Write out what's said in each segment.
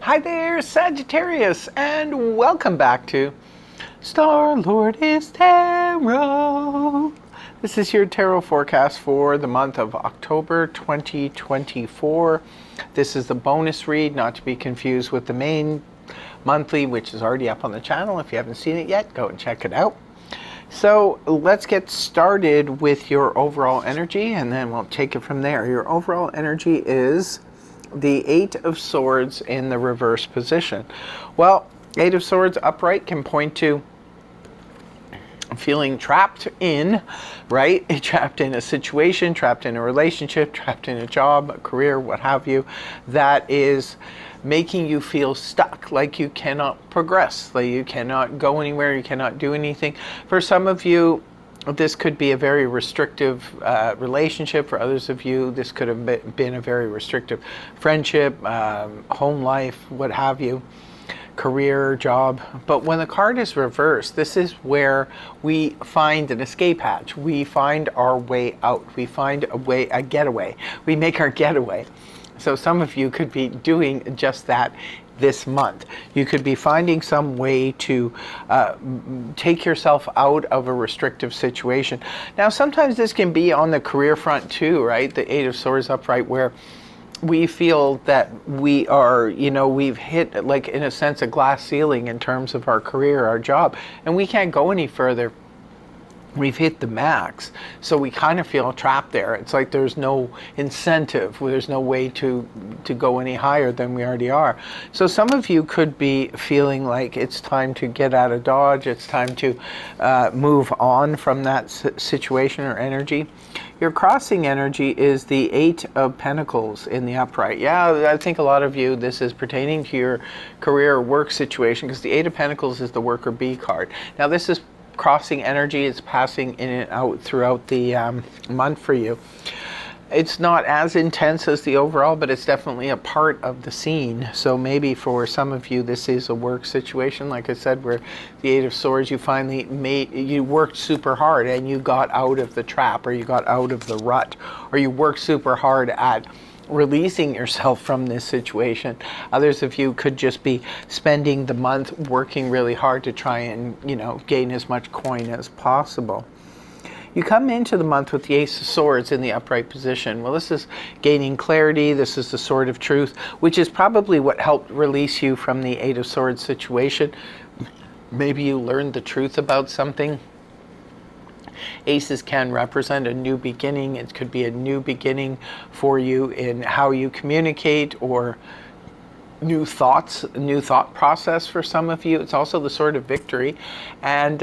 Hi there, Sagittarius, and welcome back to Star Lord is Tarot. This is your tarot forecast for the month of October 2024. This is the bonus read, not to be confused with the main monthly, which is already up on the channel. If you haven't seen it yet, go and check it out. So let's get started with your overall energy, and then we'll take it from there. Your overall energy is the Eight of Swords in the reverse position. Well, Eight of Swords upright can point to feeling trapped in, right? Trapped in a situation, trapped in a relationship, trapped in a job, a career, what have you, that is making you feel stuck, like you cannot progress, like you cannot go anywhere, you cannot do anything. For some of you, this could be a very restrictive relationship. For others of you, this could have been a very restrictive friendship, home life, what have you, career, job. But when the card is reversed, this is where we find an escape hatch. We find our way out. We find a getaway. We make our getaway. So some of you could be doing just that this month. You could be finding some way to take yourself out of a restrictive situation. Now, sometimes this can be on the career front too, right? The Eight of Swords upright, where we feel that we are, we've hit, like, in a sense, a glass ceiling in terms of our career, our job, and we can't go any further. We've hit the max, so we kind of feel trapped there. It's like there's no incentive, there's no way to go any higher than we already are. So some of you could be feeling like it's time to get out of Dodge, it's time to move on from that situation or energy. Your crossing energy is the Eight of Pentacles in the upright. Yeah, I think a lot of you, this is pertaining to your career or work situation, because the Eight of Pentacles is the worker bee card. Now this is crossing energy. It's passing in and out throughout the month for you. It's not as intense as the overall, but it's definitely a part of the scene. So maybe for some of you, this is a work situation, like I said, where the Eight of Swords, you worked super hard and you got out of the trap, or you got out of the rut, or you worked super hard at releasing yourself from this situation. Others of you could just be spending the month working really hard to try and, gain as much coin as possible. You come into the month with the Ace of Swords in the upright position. Well, this is gaining clarity. This is the Sword of Truth, which is probably what helped release you from the Eight of Swords situation. Maybe you learned the truth about something. Aces can represent a new beginning. It could be a new beginning for you in how you communicate, or new thought process for some of you. It's also the Sword of Victory, and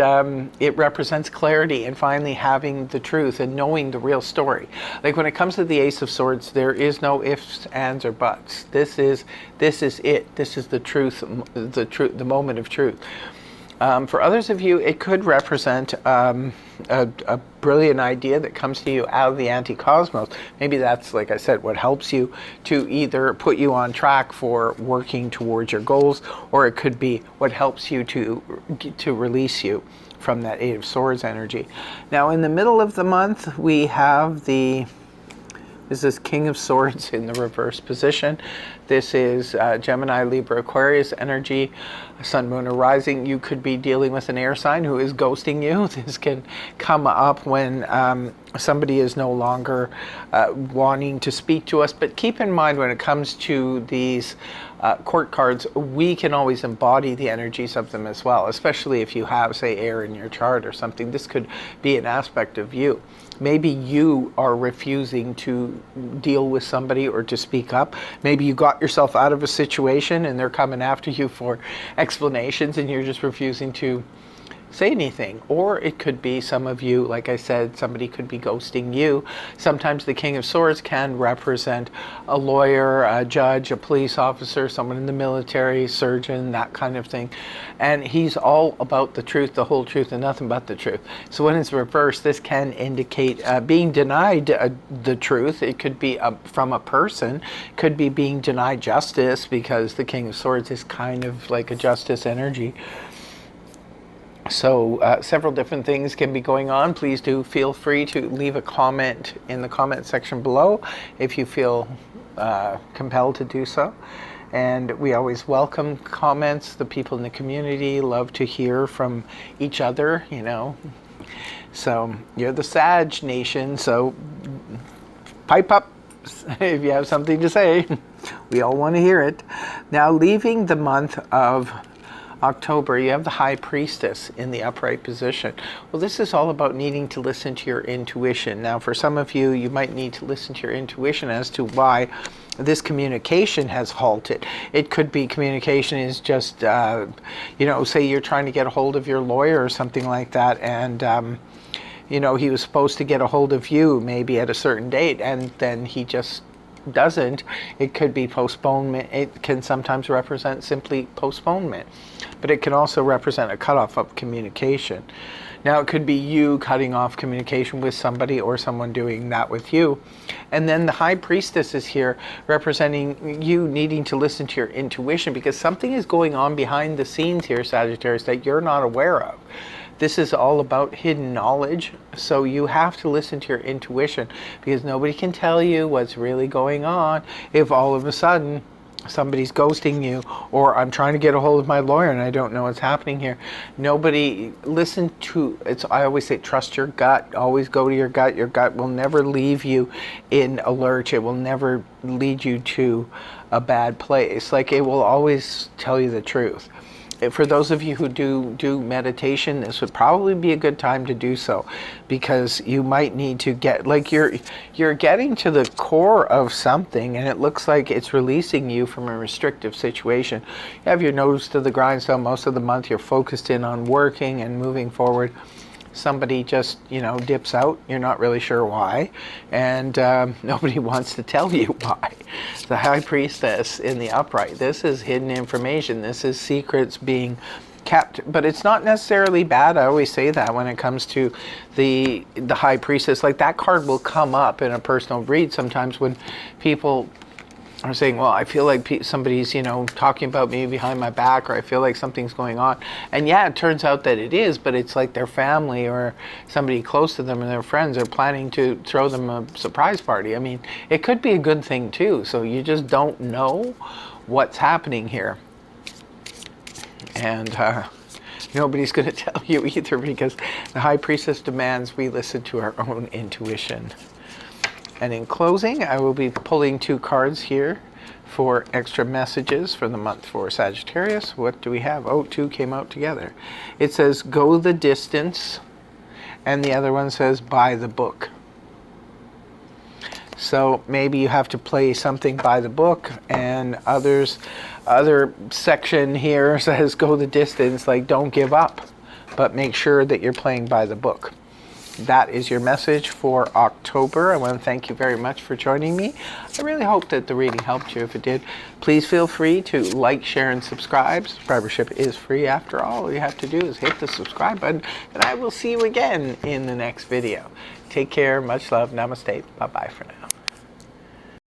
it represents clarity and finally having the truth and knowing the real story. Like when it comes to the Ace of Swords, there is no ifs, ands, or buts. This is it. This is the truth, the moment of truth. For others of you, it could represent a brilliant idea that comes to you out of the anti-cosmos. Maybe that's, like I said, what helps you to either put you on track for working towards your goals, or it could be what helps you to release you from that Eight of Swords energy. Now, in the middle of the month, we have this is King of Swords in the reverse position. This is Gemini, Libra, Aquarius energy, Sun, Moon, or Rising. You could be dealing with an air sign who is ghosting you. This can come up when somebody is no longer wanting to speak to us. But keep in mind, when it comes to these court cards, we can always embody the energies of them as well, especially if you have, say, air in your chart or something. This could be an aspect of you. Maybe you are refusing to deal with somebody or to speak up. Maybe you got yourself out of a situation and they're coming after you for explanations and you're just refusing to say anything. Or it could be some of you, like I said, somebody could be ghosting you. Sometimes the King of Swords can represent a lawyer, a judge, a police officer, someone in the military, surgeon, that kind of thing. And he's all about the truth, the whole truth, and nothing but the truth. So when it's reversed, this can indicate being denied the truth. It could be from a person, could be being denied justice, because the King of Swords is kind of like a justice energy. So several different things can be going on. Please do feel free to leave a comment in the comment section below if you feel compelled to do so. And we always welcome comments. The people in the community love to hear from each other, you know. So you're the Sag Nation, so pipe up if you have something to say. We all want to hear it. Now, leaving the month of October, you have the High Priestess in the upright position. Well, this is all about needing to listen to your intuition. Now, for some of you, you might need to listen to your intuition as to why this communication has halted. It could be communication is just, you know, say you're trying to get a hold of your lawyer or something like that, and you know, he was supposed to get a hold of you maybe at a certain date, and then he just doesn't. It could be postponement. It can sometimes represent simply postponement, but it can also represent a cutoff of communication. Now, it could be you cutting off communication with somebody or someone doing that with you. And then the High Priestess is here representing you needing to listen to your intuition, because something is going on behind the scenes here, Sagittarius, that you're not aware of. This is all about hidden knowledge, so you have to listen to your intuition, because nobody can tell you what's really going on if all of a sudden somebody's ghosting you, or I'm trying to get a hold of my lawyer and I don't know what's happening here. Nobody, listen to, I always say trust your gut, always go to your gut. Your gut will never leave you in a lurch. It will never lead you to a bad place. Like, it will always tell you the truth. For those of you who do meditation, this would probably be a good time to do so, because you might need to get, like, you're getting to the core of something, and it looks like it's releasing you from a restrictive situation. You have your nose to the grindstone most of the month. You're focused in on working and moving forward. Somebody just, you know, dips out. You're not really sure why, and nobody wants to tell you why. The High Priestess in the upright. This is hidden information. This is secrets being kept, but it's not necessarily bad. I always say that when it comes to the High Priestess. Like, that card will come up in a personal read sometimes when people are saying, well, I feel like somebody's, you know, talking about me behind my back, or I feel like something's going on. And yeah, it turns out that it is, but it's like their family or somebody close to them and their friends are planning to throw them a surprise party. I mean, it could be a good thing too. So you just don't know what's happening here. And nobody's going to tell you either, because the High Priestess demands we listen to our own intuition. And in closing, I will be pulling 2 cards here for extra messages for the month for Sagittarius. What do we have? Oh, 2 came out together. It says, go the distance, and the other one says, buy the book. So maybe you have to play something by the book, and other section here says, go the distance, like, don't give up, but make sure that you're playing by the book. That is your message for October. I want to thank you very much for joining me. I really hope that the reading helped you. If it did, please feel free to like, share, and subscribe. Subscribership is free after all. All you have to do is hit the subscribe button, and I will see you again in the next video. Take care. Much love. Namaste. Bye-bye for now.